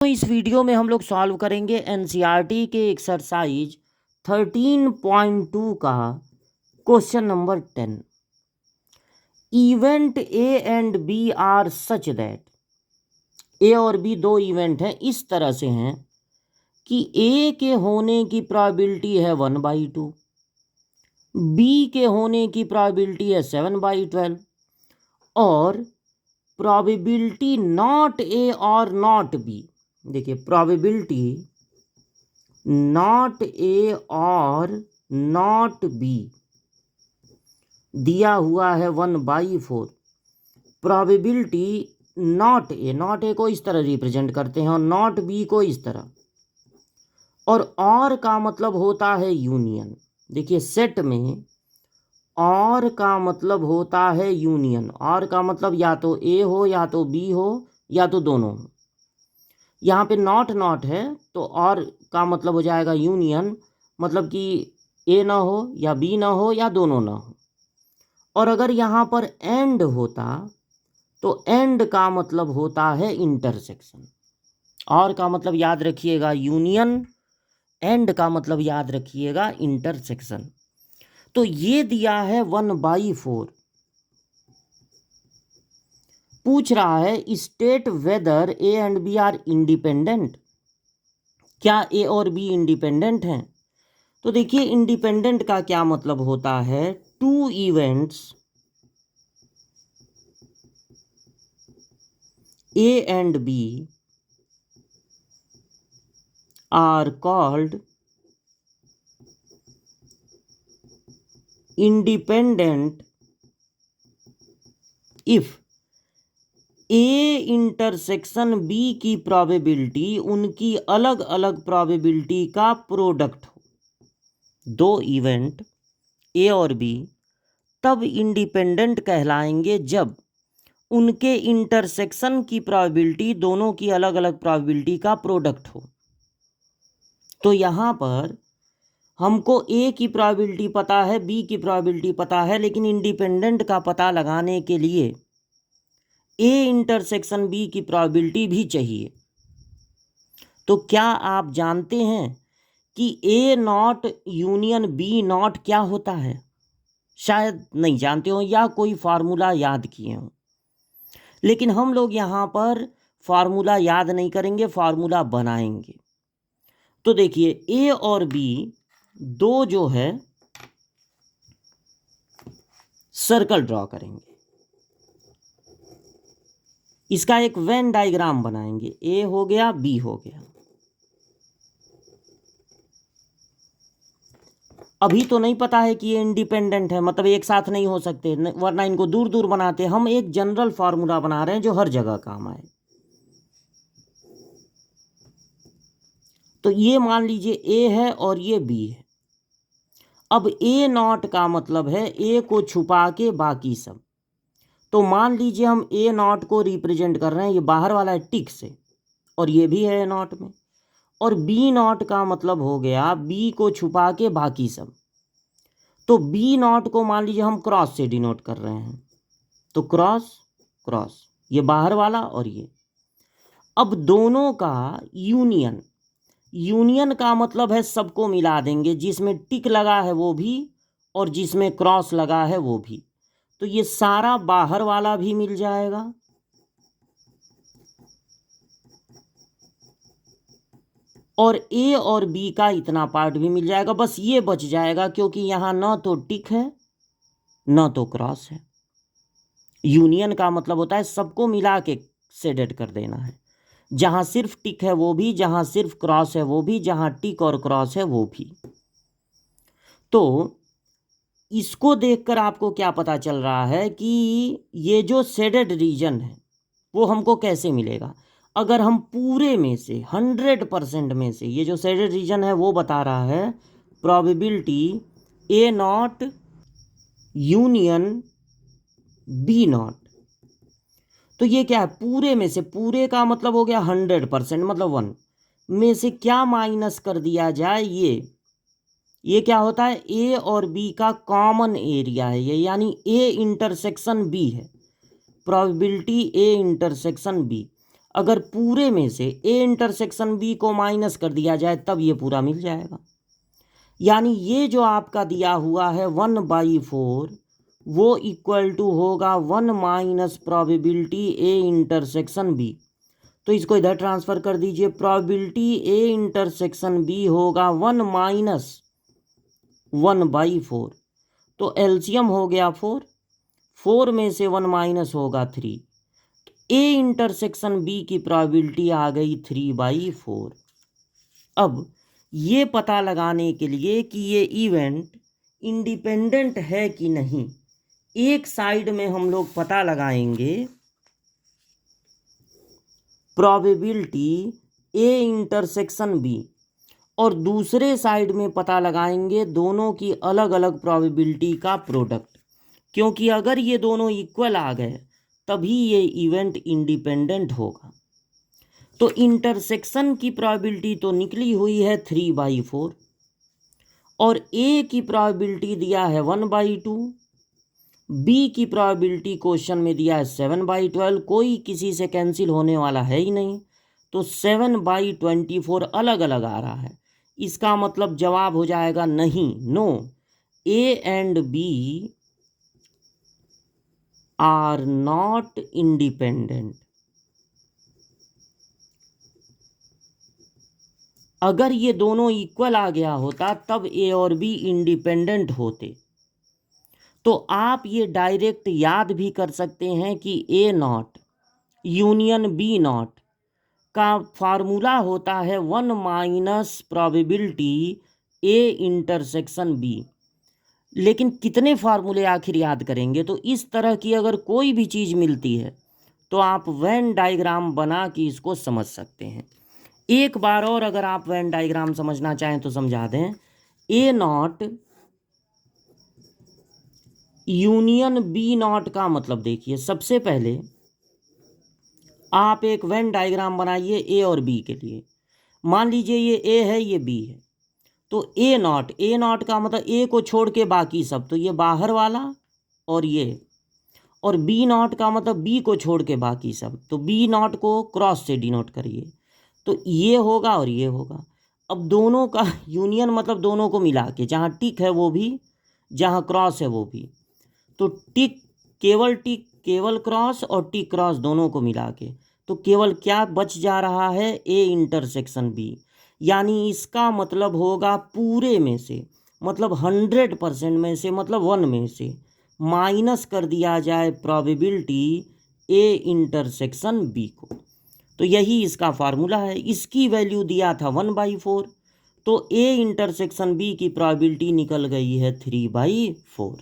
तो इस वीडियो में हम लोग सॉल्व करेंगे एनसीईआरटी के एक्सरसाइज 13.2 का question number 10। Event A and B are such that A और बी दो इवेंट हैं, इस तरह से हैं कि ए के होने की प्रोबेबिलिटी है 1/2, बी के होने की प्रोबेबिलिटी है 7/12 और प्रोबेबिलिटी नॉट ए और नॉट बी, देखिए प्रोबेबिलिटी नॉट ए और नॉट बी दिया हुआ है 1/4। प्रोबेबिलिटी नॉट ए को इस तरह रिप्रेजेंट करते हैं और नॉट बी को इस तरह। और का मतलब होता है यूनियन। देखिए सेट में और का मतलब होता है यूनियन। और का मतलब या तो ए हो या तो बी हो या तो दोनों हो। यहाँ पे नॉट है तो और का मतलब हो जाएगा यूनियन, मतलब कि ए ना हो या बी ना हो या दोनों ना हो। और अगर यहाँ पर एंड होता तो एंड का मतलब होता है इंटरसेक्शन। और का मतलब याद रखिएगा यूनियन, एंड का मतलब याद रखिएगा इंटरसेक्शन। तो ये दिया है 1/4। पूछ रहा है state whether A and B are independent. क्या ए और बी इंडिपेंडेंट हैं? तो देखिए इंडिपेंडेंट का क्या मतलब होता है, two events A and B are called independent if A intersection B की प्रोबेबिलिटी उनकी अलग अलग प्रोबेबिलिटी का प्रोडक्ट हो। दो इवेंट ए और बी तब इंडिपेंडेंट कहलाएंगे जब उनके इंटरसेक्शन की प्रोबेबिलिटी दोनों की अलग अलग प्रोबेबिलिटी का प्रोडक्ट हो। तो यहाँ पर हमको ए की प्रोबेबिलिटी पता है, बी की प्रोबेबिलिटी पता है, लेकिन इंडिपेंडेंट का पता लगाने के लिए ए इंटरसेक्शन बी की प्रोबेबिलिटी भी चाहिए। तो क्या आप जानते हैं कि A not union B not क्या होता है? शायद नहीं जानते हो या कोई फार्मूला याद किए हो, लेकिन हम लोग यहाँ पर फार्मूला याद नहीं करेंगे, फार्मूला बनाएंगे। तो देखिए ए और बी दो जो है सर्कल ड्रॉ करेंगे, इसका एक वेन डायग्राम बनाएंगे। ए हो गया, बी हो गया। अभी तो नहीं पता है कि ये इंडिपेंडेंट है, मतलब एक साथ नहीं हो सकते, वरना इनको दूर दूर बनाते। हम एक जनरल फार्मूला बना रहे हैं जो हर जगह काम आए। तो ये मान लीजिए ए है और ये बी है। अब ए नॉट का मतलब है ए को छुपा के बाकी सब। तो मान लीजिए हम ए नॉट को रिप्रेजेंट कर रहे हैं, ये बाहर वाला है टिक से, और ये भी है ए नॉट में। और बी नॉट का मतलब हो गया बी को छुपा के बाकी सब। तो बी नॉट को मान लीजिए हम क्रॉस से डिनोट कर रहे हैं, तो क्रॉस क्रॉस, ये बाहर वाला और ये। अब दोनों का यूनियन, यूनियन का मतलब है सबको मिला देंगे, जिसमें टिक लगा है वो भी और जिसमें क्रॉस लगा है वो भी। तो ये सारा बाहर वाला भी मिल जाएगा और ए और बी का इतना पार्ट भी मिल जाएगा। बस ये बच जाएगा क्योंकि यहाँ न तो टिक है न तो क्रॉस है। यूनियन का मतलब होता है सबको मिला के शेडेड कर देना है। जहाँ सिर्फ टिक है वो भी, जहाँ सिर्फ क्रॉस है वो भी, जहाँ टिक और क्रॉस है वो भी। तो इसको देखकर आपको क्या पता चल रहा है कि ये जो शेडेड रीजन है वो हमको कैसे मिलेगा? अगर हम पूरे में से 100% में से ये जो शेडेड रीजन है वो बता रहा है probability A not union B not. तो ये क्या है? पूरे में से, पूरे का मतलब हो गया 100%, मतलब 1 में से क्या माइनस कर दिया जाए, ये क्या होता है? ए और बी का कॉमन एरिया है ये, यानी ए इंटरसेक्शन बी है, प्रोबेबिलिटी ए इंटरसेक्शन बी। अगर पूरे में से ए इंटरसेक्शन बी को माइनस कर दिया जाए तब ये पूरा मिल जाएगा। यानी ये जो आपका दिया हुआ है 1/4 वो इक्वल टू होगा 1 minus probability A intersection B. तो इसको इधर ट्रांसफ़र कर दीजिए, प्रोबेबिलिटी ए इंटरसेक्शन बी होगा 1 माइनस 1/4। तो एलसीएम हो गया 4, 4 में से 1 माइनस होगा 3। ए इंटरसेक्शन बी की प्रोबेबिलिटी आ गई 3/4। अब ये पता लगाने के लिए कि ये इवेंट इंडिपेंडेंट है कि नहीं, एक साइड में हम लोग पता लगाएंगे प्रोबेबिलिटी ए इंटरसेक्शन बी और दूसरे साइड में पता लगाएंगे दोनों की अलग अलग प्रोबेबिलिटी का प्रोडक्ट, क्योंकि अगर ये दोनों इक्वल आ गए तभी ये इवेंट इंडिपेंडेंट होगा। तो इंटरसेक्शन की प्रोबेबिलिटी तो निकली हुई है 3/4 और ए की प्रोबेबिलिटी दिया है 1/2, बी की प्रोबेबिलिटी क्वेश्चन में दिया है 7/12, कोई किसी से कैंसिल होने वाला है ही नहीं, तो 7/24 अलग अलग आ रहा है। इसका मतलब जवाब हो जाएगा नहीं, no, A and B are not independent. अगर ये दोनों इक्वल आ गया होता तब ए और बी इंडिपेंडेंट होते। तो आप ये डायरेक्ट याद भी कर सकते हैं कि A not union B not का फार्मूला होता है 1 minus probability A intersection B. लेकिन कितने फार्मूले आखिर याद करेंगे? तो इस तरह की अगर कोई भी चीज़ मिलती है तो आप वेन डायग्राम बना के इसको समझ सकते हैं। एक बार और अगर आप वेन डायग्राम समझना चाहें तो समझा दें। ए नॉट यूनियन बी नॉट का मतलब देखिए, सबसे पहले आप एक वेन डायग्राम बनाइए ए और बी के लिए। मान लीजिए ये ए है, ये बी है, तो ए नॉट का मतलब ए को छोड़ के बाकी सब, तो ये बाहर वाला और ये, और बी नॉट का मतलब बी को छोड़ के बाकी सब, तो बी नॉट को क्रॉस से डिनोट करिए, तो ये होगा और ये होगा। अब दोनों का यूनियन मतलब दोनों को मिला के, जहाँ टिक है वो भी, जहाँ क्रॉस है वो भी, तो टिक केवल क्रॉस और टिक क्रॉस दोनों को मिला के, तो केवल क्या बच जा रहा है? A intersection B. यानी इसका मतलब होगा पूरे में से, मतलब 100% में से, मतलब 1 में से माइनस कर दिया जाए प्रोबेबिलिटी ए इंटरसेक्शन बी को। तो यही इसका फार्मूला है। इसकी वैल्यू दिया था 1/4, तो ए इंटरसेक्शन बी की प्रोबेबिलिटी निकल गई है 3/4।